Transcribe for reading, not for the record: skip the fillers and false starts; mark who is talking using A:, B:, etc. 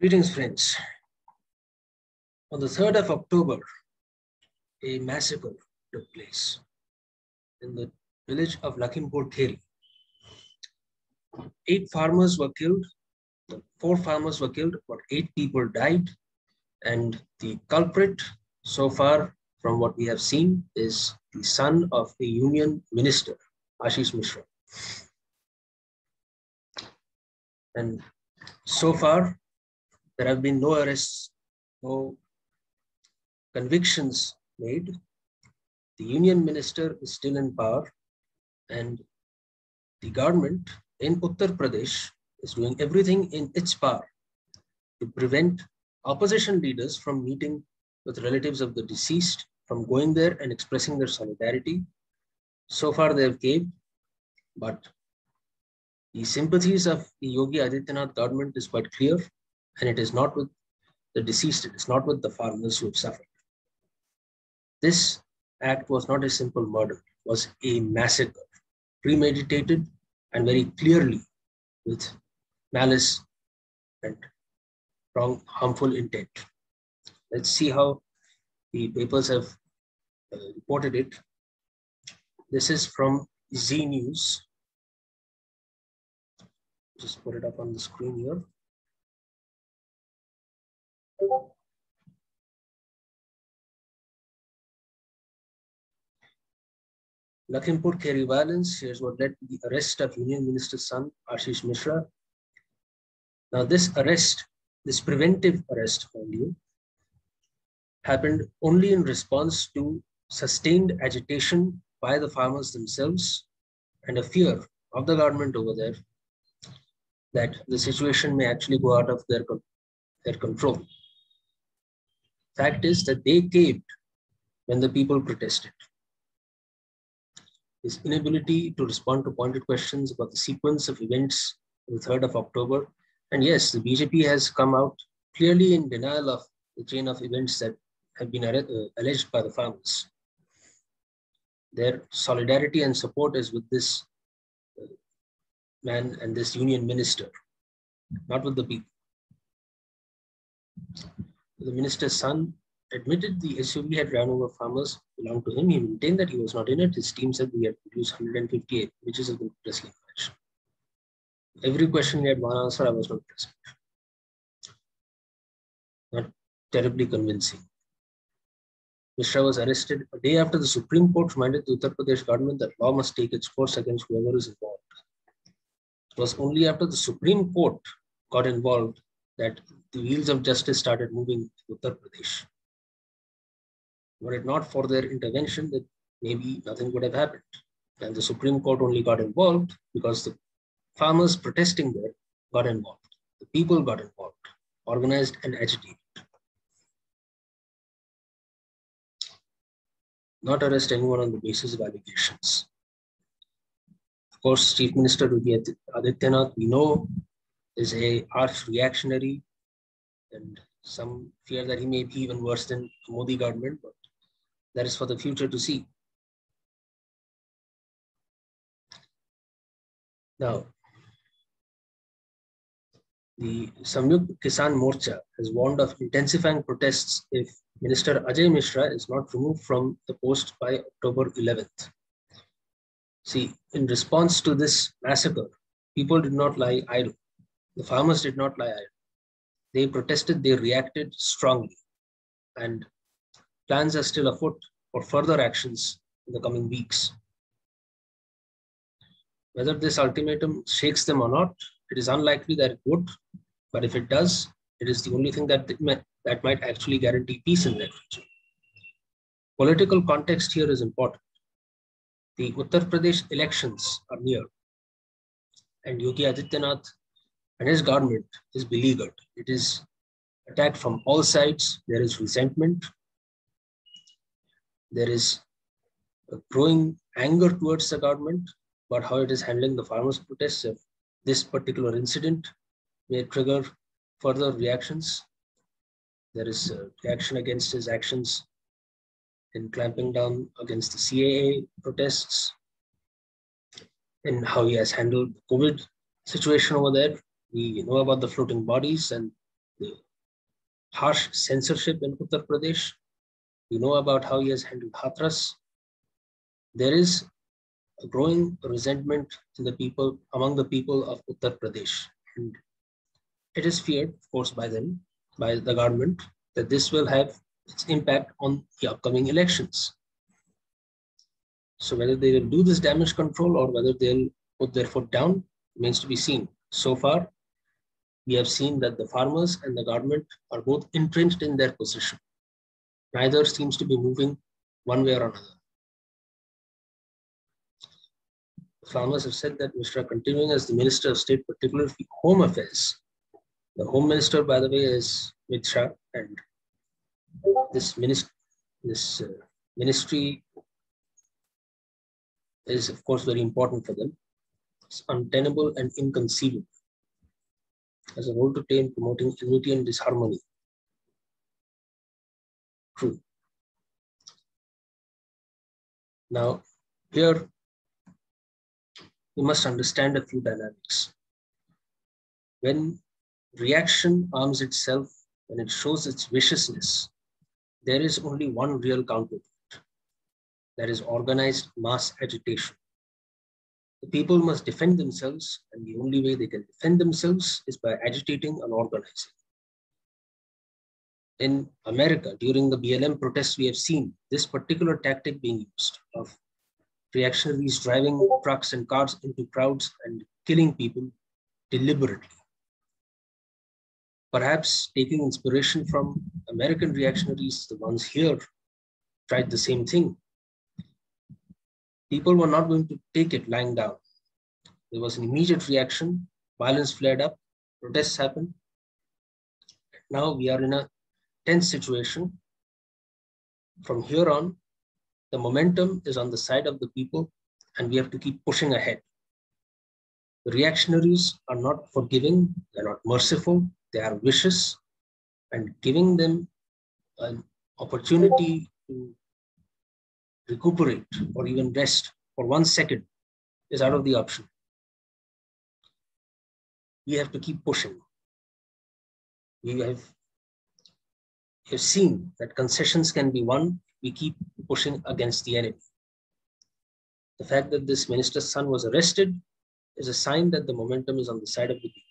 A: Greetings, friends. On the 3rd of October, a massacre took place in the village of Lakhimpur Kheri. 8 farmers were killed, 4 farmers were killed, but 8 people died. And the culprit, so far from what we have seen, is the son of the union minister, Ashish Mishra. And so far, there have been no arrests, no convictions made. The union minister is still in power, and the government in Uttar Pradesh is doing everything in its power to prevent opposition leaders from meeting with relatives of the deceased, from going there and expressing their solidarity. So far, they have caved, but the sympathies of the Yogi Adityanath government is quite clear, and it is not with the deceased, it is not with the farmers who have suffered. This act was not a simple murder, it was a massacre, premeditated and very clearly with malice and wrong, harmful intent. Let's see how the papers have reported it. This is from Zee News. Just put it up on the screen here. Lakhimpur Kheri violence, here's what led to the arrest of Union Minister's son, Ashish Mishra. Now this arrest, this preventive arrest only, happened only in response to sustained agitation by the farmers themselves and a fear of the government over there that the situation may actually go out of their control. Fact is that they caved when the people protested. His inability to respond to pointed questions about the sequence of events on the 3rd of October. And yes, the BJP has come out clearly in denial of the chain of events that have been alleged by the farmers. Their solidarity and support is with this man and this union minister, not with the people. The minister's son admitted the SUV had ran over farmers belonged to him. He maintained that he was not in it. His team said we had produced 158 images of the wrestling match. Every question he had one answer, I was not present. Not terribly convincing. Mishra was arrested a day after the Supreme Court reminded the Uttar Pradesh government that law must take its course against whoever is involved. It was only after the Supreme Court got involved that the wheels of justice started moving in Uttar Pradesh. Were it not for their intervention, that maybe nothing would have happened. And the Supreme Court only got involved because the farmers protesting there got involved. The people got involved, organized and agitated. Not arrest anyone on the basis of allegations. Of course, Chief Minister Yogi Adityanath, we know, is a arch reactionary, and some fear that he may be even worse than the Modi government, but that is for the future to see. Now, the Samyukt Kisan Morcha has warned of intensifying protests if Minister Ajay Mishra is not removed from the post by October 11th. See, in response to this massacre, people did not lie idle. The farmers did not lie idle. They protested, they reacted strongly, and plans are still afoot for further actions in the coming weeks. Whether this ultimatum shakes them or not, it is unlikely that it would, but if it does, it is the only thing that might actually guarantee peace in that region. Political context here is important. The Uttar Pradesh elections are near, and Yogi Adityanath and his government is beleaguered. It is attacked from all sides. There is resentment. There is a growing anger towards the government about how it is handling the farmers' protests. If this particular incident may trigger further reactions. There is a reaction against his actions in clamping down against the CAA protests and how he has handled the COVID situation over there. We know about the floating bodies and the harsh censorship in Uttar Pradesh. We know about how he has handled Hathras. There is a growing resentment in the people, among the people of Uttar Pradesh. And it is feared, of course, by them, by the government, that this will have its impact on the upcoming elections. So whether they will do this damage control or whether they'll put their foot down remains to be seen. So far, we have seen that the farmers and the government are both entrenched in their position. Neither seems to be moving one way or another. Farmers have said that Mishra continuing as the Minister of State, particularly Home Affairs. The Home Minister, by the way, is Amit Shah, and this ministry is, of course, very important for them. It's untenable and inconceivable. Has a role to play in promoting unity and disharmony. True. Now, here we must understand a few dynamics. When reaction arms itself, when it shows its viciousness, there is only one real counter to it. That is organized mass agitation. The people must defend themselves, and the only way they can defend themselves is by agitating and organizing. In America, during the BLM protests, we have seen this particular tactic being used of reactionaries driving trucks and cars into crowds and killing people deliberately. Perhaps taking inspiration from American reactionaries, the ones here tried the same thing. People were not going to take it lying down. There was an immediate reaction, violence flared up, protests happened. Now we are in a tense situation. From here on, the momentum is on the side of the people, and we have to keep pushing ahead. The reactionaries are not forgiving, they're not merciful, they are vicious, and giving them an opportunity to recuperate or even rest for 1 second is out of the option. We have to keep pushing. We have seen that concessions can be won. We keep pushing against the enemy. The fact that this minister's son was arrested is a sign that the momentum is on the side of the people.